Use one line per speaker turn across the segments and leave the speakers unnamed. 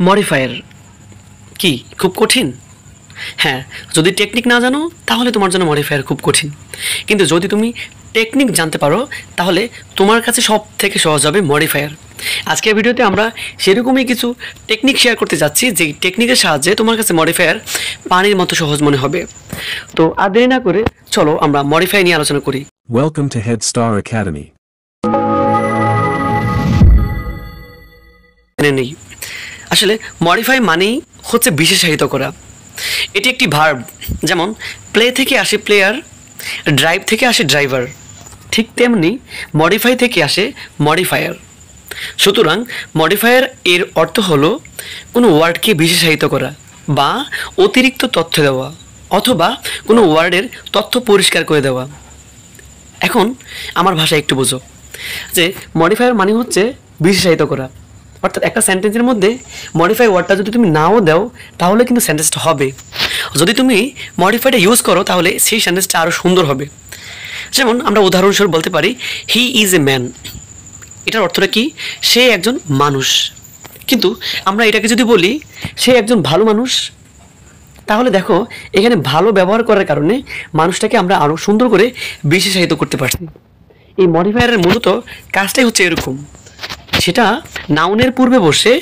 Modifier কি খুব কঠিন? হ্যাঁ, যদি টেকনিক না জানো তাহলে তোমার জন্য মডিফায়ার খুব কঠিন, কিন্তু যদি তুমি টেকনিক জানতে পারো তাহলে তোমার কাছে সব থেকে সহজ হবে মডিফায়ার। আজকের ভিডিওতে আমরা সেরকমই কিছু টেকনিক শেয়ার করতে যাচ্ছি যে টেকনিকের সাহায্যে তোমার কাছে মডিফায়ার পানির মতো সহজ মনে হবে। তো আর দেরি না করে চলো আমরা মডিফাই নিয়ে আলোচনা করি।
Welcome to Head Star Academy.
নেই, আসলে মডিফাই মানেই হচ্ছে বিশেষায়িত করা। এটি একটি ভার্ব, যেমন প্লে থেকে আসে প্লেয়ার, ড্রাইভ থেকে আসে ড্রাইভার, ঠিক তেমনি মডিফাই থেকে আসে মডিফায়ার। সুতরাং মডিফায়ার এর অর্থ হলো কোনো ওয়ার্ডকে বিশেষায়িত করা বা অতিরিক্ত তথ্য দেওয়া অথবা কোনো ওয়ার্ডের তথ্য পরিষ্কার করে দেওয়া। এখন আমার ভাষায় একটু বোঝো যে মডিফায়ার মানে হচ্ছে বিশেষায়িত করা, অর্থাৎ একটা সেন্টেন্সের মধ্যে মডিফাই ওয়ার্ডটা যদি তুমি নাও দাও তাহলে কিন্তু সেন্টেন্সটা হবে। যদি তুমি মডিফাইটা ইউজ করো তাহলে সেই সেন্টেন্সটা আরও সুন্দর হবে। যেমন আমরা উদাহরণস্বরূপ বলতে পারি হি ইজ এ ম্যান। এটার অর্থটা কি? সে একজন মানুষ। কিন্তু আমরা এটাকে যদি বলি সে একজন ভালো মানুষ, তাহলে দেখো এখানে ভালো ব্যবহার করার কারণে মানুষটাকে আমরা আরও সুন্দর করে বিশেষায়িত করতে পারছি। এই মডিফায়ারের মূলত কাজটাই হচ্ছে এরকম, সেটা নাউনের পূর্বে বসে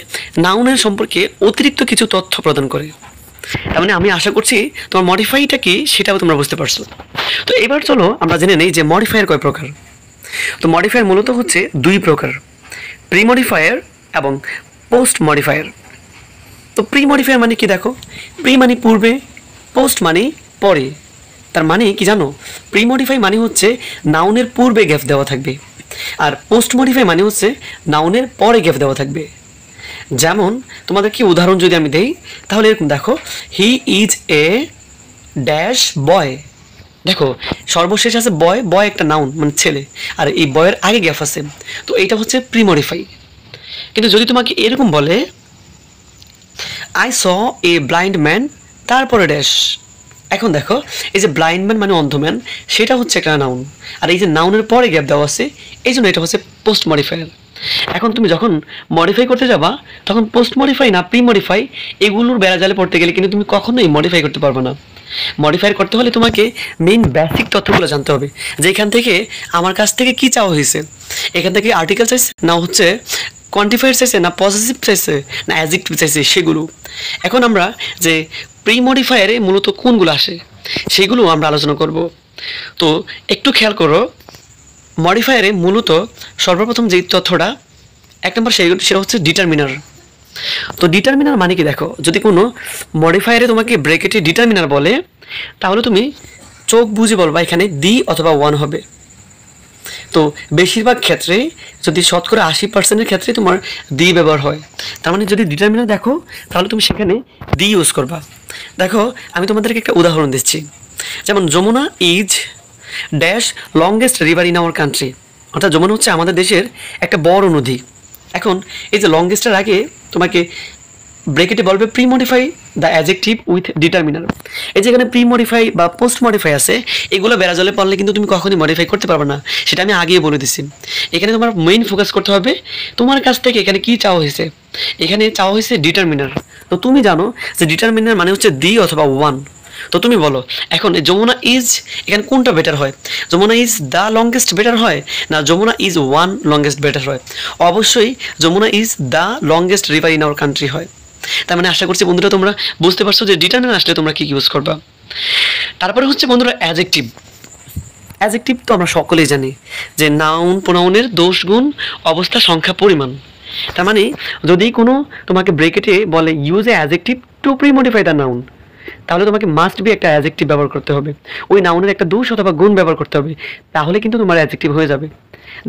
নাউনের সম্পর্কে অতিরিক্ত কিছু তথ্য প্রদান করে। তার মানে আমি আশা করছি তোমার মডিফাইটা কি সেটাও তোমরা বুঝতে পারছো। তো এবার চলো আমরা জেনে নেই যে মডিফায়ার কয় প্রকার। তো মডিফায়ার মূলত হচ্ছে দুই প্রকার, প্রি মডিফায়ার এবং পোস্ট মডিফায়ার। তো প্রি মডিফায়ার মানে কি? দেখো, প্রি মানে পূর্বে, পোস্ট মানে পরে। তার মানে কি জানো? প্রি মডিফাই মানে হচ্ছে নাউনের পূর্বে গ্যাপ দেওয়া থাকবে, আর পোস্ট মডিফাই মানে হচ্ছে নাউনের পরে গ্যাপ দেওয়া থাকবে। যেমন তোমাদের কি উদাহরণ যদি আমি দেই তাহলে এরকম দেখো, হি ইজ এ ড্যাশ বয়। দেখো সর্বশেষ আছে বয়, বয় একটা নাউন মানে ছেলে, আর এই বয়ের আগে গ্যাপ আছে, তো এইটা হচ্ছে প্রি মডিফাই। কিন্তু যদি তোমাকে এরকম বলে I saw a blind man, তারপরে ড্যাশ। এখন দেখো এই যে ব্লাইন্ড ম্যান মানে অন্ধ ম্যান, সেটা হচ্ছে একটা নাউন, আর এই যে নাউনের পরে গ্যাপ দেওয়া আছে এই জন্য এটা হচ্ছে পোস্ট মডিফায়ার। এখন তুমি যখন মডিফাই করতে যাবা তখন পোস্ট মডিফাই না প্রি মডিফাই এগুলোর বেড়াজালে পড়তে গেলে কিন্তু তুমি কখনোই মডিফাই করতে পারবে না। মডিফাই করতে হলে তোমাকে মেইন বেসিক তথ্যগুলো জানতে হবে, যে এখান থেকে আমার কাছ থেকে কি চাওয়া হয়েছে। এখান থেকে আর্টিকেল চাইছে না হচ্ছে কোয়ান্টিফায়ার চাইছে না পজিটিভ চাইছে না অ্যাডজেক্টিভ চাইছে সেগুলো। এখন আমরা যে প্রি মডিফায়ারে মূলত কোনগুলো আসে সেগুলো আমরা আলোচনা করব। তো একটু খেয়াল করো, মডিফায়ারে মূলত সর্বপ্রথম যেই তথ্যটা এক নম্বর সেটা হচ্ছে ডিটারমিনার। তো ডিটারমিনার মানে কি? দেখো, যদি কোনো মডিফায়ারে তোমাকে ব্র্যাকেটে ডিটারমিনার বলে তাহলে তুমি চোখ বুঝে বলবা এখানে দি অথবা ওয়ান হবে। তো বেশিরভাগ ক্ষেত্রে যদি শতকরা 80% ক্ষেত্রে তোমার দি ব্যবহার হয়। তার মানে যদি ডিটারমিনার দেখো তাহলে তুমি সেখানে দি ইউজ করবা। দেখো আমি তোমাদেরকে একটা উদাহরণ দিচ্ছি, যেমন Jamuna is dash longest river in our country. অর্থাৎ যমুনা হচ্ছে আমাদের দেশের একটা বড় নদী। এখন এই যে লংগেস্টের আগে তোমাকে ব্রেকেটে বলবে pre modify the adjective with determiner. এই যেখানে প্রি মডিফাই বা পোস্ট মডিফাই আছে এগুলো বেড়াজলে পড়লে কিন্তু তুমি কখনই মডিফাই করতে পারবে না, সেটা আমি আগেই বলে দিচ্ছি। এখানে তোমার মেইন ফোকাস করতে হবে তোমার কাছ থেকে এখানে কি চাওয়া হয়েছে। এখানে চাওয়া হয়েছে ডিটারমিনার। তো তুমি জানো যে ডিটারমিনার মানে হচ্ছে দি অথবা ওয়ান। তো তুমি বলো এখন যমুনা ইজ এখানে কোনটা বেটার হয়? Jamuna is the longest better হয় না Jamuna is one longest better হয়? অবশ্যই Jamuna is the longest river in our country হয়। তার মানে আশা করছি বন্ধুরা তোমরা বুঝতে পারছো যে ডিটারমিনার আসলে তোমরা কি ইউজ করবা। তারপরে হচ্ছে বন্ধুরা অ্যাডজেক্টিভ। অ্যাডজেক্টিভ তো আমরা সকলেই জানি যে নাউন প্রোনাউনের দোষ গুণ অবস্থা সংখ্যা পরিমাণ। তার মানে যদি কোনো তোমাকে ব্রেকেটে বলে use a adjective two pre modify the noun, তাহলে তোমাকে মাস্ট বি একটা অ্যাডজেক্টিভ ব্যবহার করতে হবে, ওই নাউনের একটা দোষ অথবা গুণ ব্যবহার করতে হবে, তাহলে কিন্তু তোমার অ্যাডজেক্টিভ হয়ে যাবে।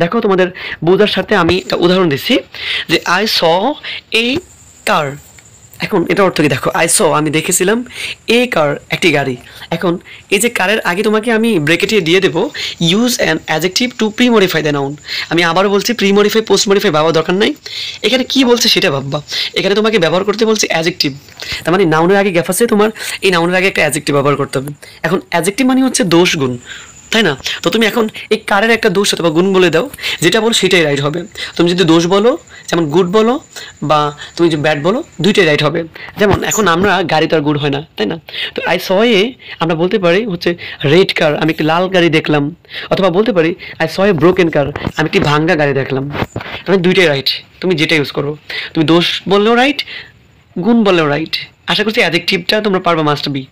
দেখো তোমাদের বোঝার সাথে আমি একটা উদাহরণ দিচ্ছি যে আই স এ কার। এখন এটা অর্থ কি? দেখো আই স আমি দেখেছিলাম এ কার একটি গাড়ি। এখন এই যে কারের আগে তোমাকে আমি ব্রেকেটে দিয়ে দেবো use an adjective two pre modify the noun. আমি আবারও বলছি প্রি মডিফাই পোস্ট মডিফাই ভাবার দরকার নাই, এখানে কি বলছে সেটা ভাববা। এখানে তোমাকে ব্যবহার করতে বলছে অ্যাডজেক্টিভ, তার মানে নাউনের আগে গ্যাপ আছে, তোমার এই নাউনের আগে একটা অ্যাডজেক্টিভ ব্যবহার করতে হবে। এখন অ্যাডজেক্টিভ মানে হচ্ছে দোষ গুণ, তাই না? তো তুমি এখন এই কারের একটা দোষ অথবা গুণ বলে দাও, যেটা বলো সেটাই রাইট হবে। তুমি যদি দোষ বলো যেমন গুড বলো বা তুমি যে ব্যাড বলো, দুইটাই রাইট হবে। যেমন এখন আমরা গাড়ি তো আর গুড হয় না, তাই না? তো আই স এ আমরা বলতে পারি হচ্ছে রেড কার, আমি একটি লাল গাড়ি দেখলাম। অথবা বলতে পারি আই স এ ব্রোকেন কার, আমি একটি ভাঙ্গা গাড়ি দেখলাম। মানে দুইটাই রাইট, তুমি যেটা ইউজ করো। তুমি দোষ বললেও রাইট, গুণ বললেও রাইট। আশা করছি অ্যাডজেক্টিভটা তোমরা পারবা, মাস্ট বি।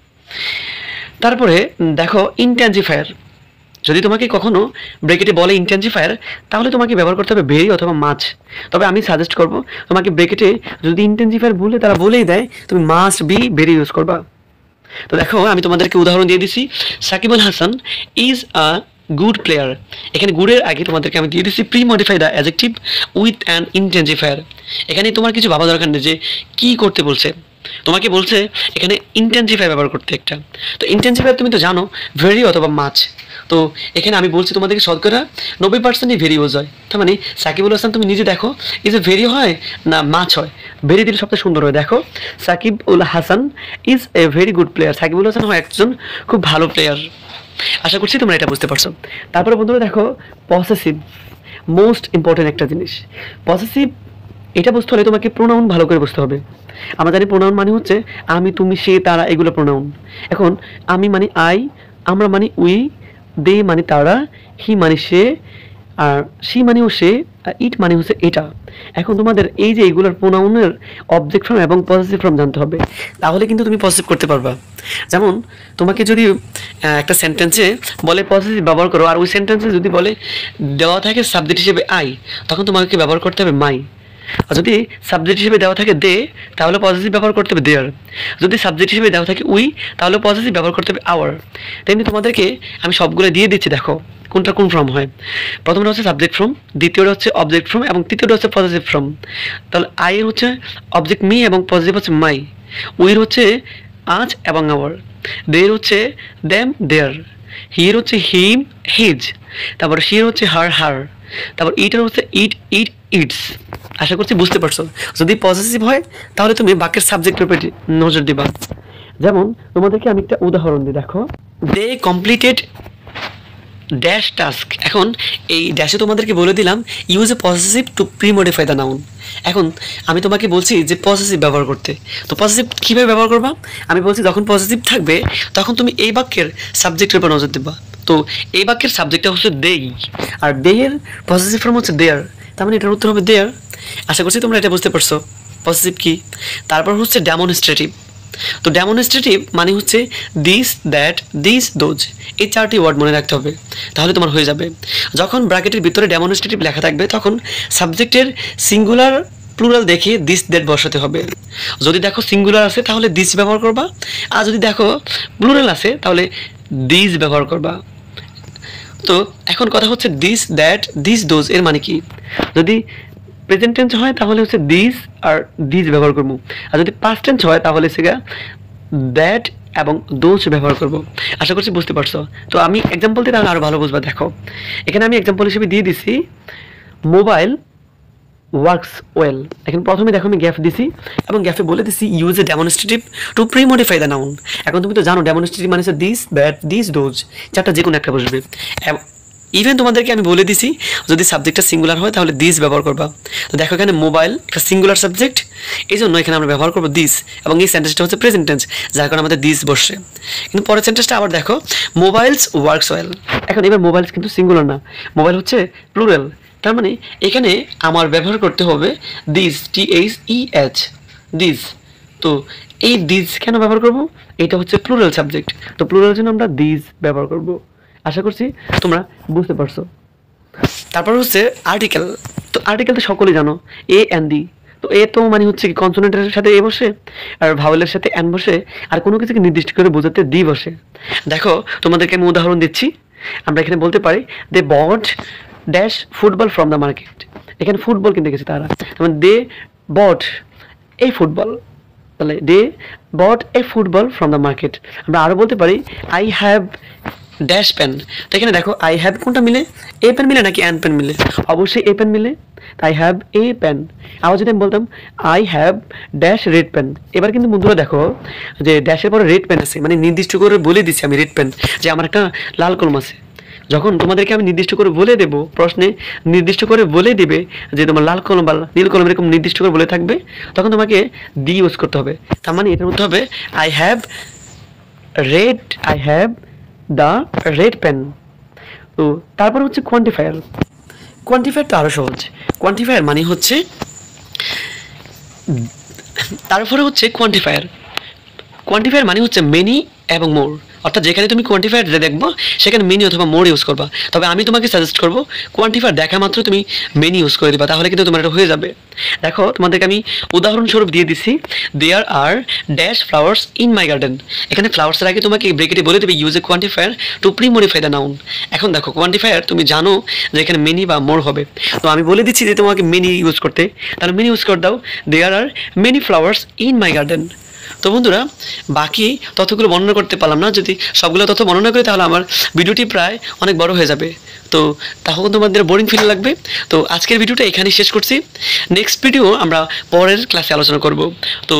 তারপরে দেখো ইনট্যানজিফায়ার। যদি তোমাকে কখনো ব্রেকেটে বলে ইনট্যানজিফায়ার, তাহলে তোমাকে ব্যবহার করতে হবে ভেরি অথবা মাছ। তবে আমি সাজেস্ট করব তোমাকে ব্রেকেটে যদি ইনট্যানজিফায়ার বলে তারা বলেই দেয়, তুমি মাস্ট বি ভেরি ইউজ করবা। তো দেখো আমি তোমাদেরকে উদাহরণ দিয়ে দিছি, Shakib Al Hasan is a good player. এখানে গুডের আগে তোমাদেরকে আমি দিয়ে দিচ্ছি pre modify the adjective with an intensifier. এখানে তোমার কিছু ভাবা দরকার নেই যে কি করতে বলছে, তোমাকে বলছে এখানে ইনটেনজিফাই ব্যবহার করতে একটা। তো ইনটেনজিফায়ার তুমি তো জানো ভেরি অথবা মাছ। তো এখানে আমি বলছি তোমাদেরকে শতকরা 90%ই ভেরি ইউজ হয়। তার মানে সাকিবুল হাসান তুমি নিজে দেখো ইজ এ ভেরি হয় না মাছ হয়, ভেরি দিলে সবচেয়ে সুন্দর হয়। দেখো Shakib ul Hasan is a very good player, Shakibul Hasan হয় একজন খুব ভালো প্লেয়ার। আশা করছি তোমরা এটা বুঝতে পারছো। তারপরে বন্ধুরা দেখো পসেসিভ, মোস্ট ইম্পর্টেন্ট একটা জিনিস। পসেসিভ এটা বুঝতে হলে তোমাকে প্রোনাউন ভালো করে বুঝতে হবে। আমরা জানি প্রোনাউন মানে হচ্ছে আমি, তুমি, সে, তারা, এগুলো প্রোনাউন। এখন আমি মানে আই, আমরা মানে উই, দে মানে তারা, হি মানে সে, আর সি মানেও সে, আর ইট মানে হচ্ছে এটা। এখন তোমাদের এই যে এইগুলোর প্রোনাউনের অবজেক্ট ফর্ম এবং পজিটিভ ফর্ম জানতে হবে, তাহলে কিন্তু তুমি পজিটিভ করতে পারবা। যেমন তোমাকে যদি একটা সেন্টেন্সে বলে পজিটিভ ব্যবহার করো, আর ওই সেন্টেন্সে যদি বলে দেওয়া থাকে সাবজেক্ট হিসেবে আই, তখন তোমাকে ব্যবহার করতে হবে মাই। আর যদি সাবজেক্ট হিসেবে দেওয়া থাকে দে, তাহলে পজিটিভ ব্যবহার করতে হবে দেয়ার। যদি সাবজেক্ট হিসেবে দেওয়া থাকে উই, তাহলে পজিটিভ ব্যবহার করতে হবে আওয়ার। তেমনি তোমাদেরকে আমি সবগুলো দিয়ে দিচ্ছি, দেখো কোনটা কোন ফর্ম হয়। প্রথমটা হচ্ছে সাবজেক্ট ফর্ম, দ্বিতীয়টা হচ্ছে অবজেক্ট ফর্ম, এবং তৃতীয়টা হচ্ছে পজিটিভ ফর্ম। তাহলে আই এর হচ্ছে অবজেক্ট মি এবং পজিটিভ হচ্ছে মাই। উইর হচ্ছে আজ এবং আওয়ার। দের হচ্ছে দ্যাম দেয়ার। হির হচ্ছে হিম হিজ। তারপর শির হচ্ছে হার হার। তারপর ইটার হচ্ছে ইট ইট ইটস। আশা করছি বুঝতে পারছো। যদি পজিটিভ হয় তাহলে তুমি বাক্যের সাবজেক্টের উপর নজর দিবা। যেমন তোমাদেরকে আমি একটা উদাহরণ দিই, দেখো দে কমপ্লিটেড ড্যাশ টাস্ক। এখন এই ড্যাশে তোমাদেরকে বলে দিলাম use a positive two pre modify the noun. এখন আমি তোমাকে বলছি যে পজিটিভ ব্যবহার করতে। তো পজিটিভ কীভাবে ব্যবহার করবা? আমি বলছি যখন পজিটিভ থাকবে তখন তুমি এই বাক্যের সাবজেক্টের উপর নজর দিবা। তো এই বাক্যের সাবজেক্টটা হচ্ছে দেই, আর দেয়ের পজিটিভ ফর্ম হচ্ছে দেয়ার। তার মানে এটার উত্তর হবে দেয়ার। আশা করছি তোমরা এটা বুঝতে পারছো পজিটিভ কি। তারপর হচ্ছে ডেমনস্ট্রেটিভ। তো ডেমনস্ট্রেটিভ মানে হচ্ছে দিস দ্যাট দিস দোজ, এই চারটি ওয়ার্ড মনে রাখতে হবে, তাহলে তোমার হয়ে যাবে। যখন ব্র্যাকেটের ভিতরে ডেমনস্ট্রেটিভ লেখা থাকবে তখন সাবজেক্টের সিঙ্গুলার প্লুরাল দেখে দিস দ্যাট বসাতে হবে। যদি দেখো সিঙ্গুলার আছে তাহলে দিস ব্যবহার করবা, আর যদি দেখো প্লুরাল আছে তাহলে দিস ব্যবহার করবা। তো এখন কথা হচ্ছে দিস দ্যাট দিস দোজ এর মানে কি? যদি প্রেজেন্ট টেন্স হয় তাহলে হচ্ছে দিস আর দিস ব্যবহার করবো, আর যদি পাস্ট টেন্স হয় তাহলে সেটা দ্যাট এবং দোজ ব্যবহার করব। আশা করছি বুঝতে পারছো। তো আমি এক্সাম্পল দিই তাহলে আরও ভালো বুঝবা। দেখো এখানে আমি এক্সাম্পল হিসেবে দিয়ে দিছি মোবাইল ওয়ার্কস ওয়েল। এখন প্রথমে দেখো আমি গ্যাপ দিছি এবং গ্যাপে বলে দিছি use a demonstrative two pre modify the noun. এখন তুমি তো জানো ডেমনস্ট্রেটিভ মানে হচ্ছে দিস দ্যাট দিস দোজ, চারটা যে কোনো একটা বসবে। ইভেন তোমাদেরকে আমি বলে দিছি যদি সাবজেক্টটা সিঙ্গুলার হয় তাহলে দিস ব্যবহার করবা। তো দেখো এখানে মোবাইল একটা সিঙ্গুলার সাবজেক্ট, এই জন্য এখানে আমরা ব্যবহার করবো দিস, এবং এই সেন্টেন্সটা হচ্ছে প্রেজেন্ট টেন্স, যার কারণে আমাদের দিস বসছে। কিন্তু পরের সেন্টেন্সটা আবার দেখো মোবাইলস ওয়ার্কস ওয়েল। এখন এবার মোবাইলস কিন্তু সিঙ্গুলার না, মোবাইল হচ্ছে প্লুরাল। তার মানে এখানে আমার ব্যবহার করতে হবে দিস, THEH, দিস। তো এই দিস কেন ব্যবহার করব? এটা হচ্ছে প্লুরাল সাবজেক্ট, তো প্লুরাল জন্য আমরা দিস ব্যবহার করব। আশা করছি তোমরা বুঝতে পারছো। তারপর হচ্ছে আর্টিকেল। তো আর্টিকেল তো সকলেই জানো, এ অ্যান দি। তো এ তো মানে হচ্ছে কি কনসোনেন্টের সাথে এ বসে, আর ভাওয়েলের সাথে অ্যান বসে, আর কোনো কিছুকে নির্দিষ্ট করে বোঝাতে দি বসে। দেখো তোমাদেরকে আমি উদাহরণ দিচ্ছি। আমরা এখানে বলতে পারি they bought dash football from the market. এখানে ফুটবল কিনতে গেছে তারা, মানে দে বট এই ফুটবল, তাহলে they bought a football from the market. আমরা আরও বলতে পারি আই হ্যাভ ড্যাশ পেন। তো এখানে দেখো আই হ্যাভ কোনটা মিলে, এ পেন মিলে নাকি অ্যান পেন মিলে? অবশ্যই এ পেন মিলে, আই হ্যাভ এ পেন। আবার যদি আমি বলতাম I have dash red pen, এবার কিন্তু বন্ধুরা দেখো যে ড্যাশের পরে রেড পেন আছে, মানে নির্দিষ্ট করে বলে দিচ্ছি আমি রেড পেন, যে আমার একটা লাল কলম আছে। যখন তোমাদেরকে আমি নির্দিষ্ট করে বলে দেব, প্রশ্নে নির্দিষ্ট করে বলে দিবে যে তোমার লাল কলম বা নীল কলম এরকম নির্দিষ্ট করে বলে থাকবে, তখন তোমাকে দি ইউজ করতে হবে। তার মানে এটার মধ্যে হবে I have the red pen. তো তারপর হচ্ছে কোয়ান্টিফায়ার। কোয়ান্টিফায়ার তো আরও সহজ। কোয়ান্টিফায়ার মানে হচ্ছে, তারপরে হচ্ছে কোয়ান্টিফায়ার মানে হচ্ছে মেনি এবং মোর। অর্থাৎ যেখানে তুমি কোয়ান্টিফায়ার দেখবো সেখানে মেনি অথবা মোর ইউজ করবা। তবে আমি তোমাকে সাজেস্ট করবো কোয়ান্টিফায়ার দেখা মাত্র তুমি মেনি ইউজ করে দিবা, তাহলে কিন্তু তোমার এটা হয়ে যাবে। দেখো তোমাদেরকে আমি উদাহরণস্বরূপ দিয়ে দিছি, there are dash flowers in my garden. এখানে ফ্লাওয়ার্সের আগে তোমাকে ব্রেকেটে বলে দেবে use a quantifier to premodify the noun. এখন দেখো কোয়ান্টিফায়ার তুমি জানো যে এখানে মেনি বা মোর হবে, তো আমি বলে দিচ্ছি যে তোমাকে মেনি ইউজ করতে, তাহলে মেনি ইউজ করে দাও, there are many flowers in my garden. তো বন্ধুরা, বাকি তথ্যগুলো বর্ণনা করতে পারলাম না, যদি সবগুলো তথ্য বর্ণনা করি তাহলে আমার ভিডিওটি প্রায় অনেক বড় হয়ে যাবে, তো তখন তোমাদের বোরিং ফিল লাগবে। তো আজকের ভিডিওটা এখানেই শেষ করছি। নেক্সট ভিডিও আমরা পরের ক্লাসে আলোচনা করব। তো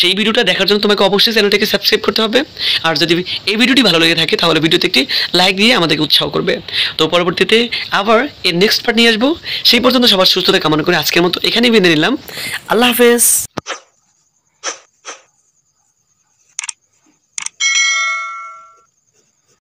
সেই ভিডিওটা দেখার জন্য তোমাকে অবশ্যই চ্যানেলটাকে সাবস্ক্রাইব করতে হবে। আর যদি এই ভিডিওটি ভালো লেগে থাকে তাহলে ভিডিওতে একটি লাইক দিয়ে আমাদেরকে উৎসাহ করবে। তো পরবর্তীতে আবার এর নেক্সট পার্ট নিয়ে আসবো। সেই পর্যন্ত সবার সুস্থতা কামনা করে আজকের মতো এখানেই বিদায় নিলাম। আল্লাহ হাফেজ।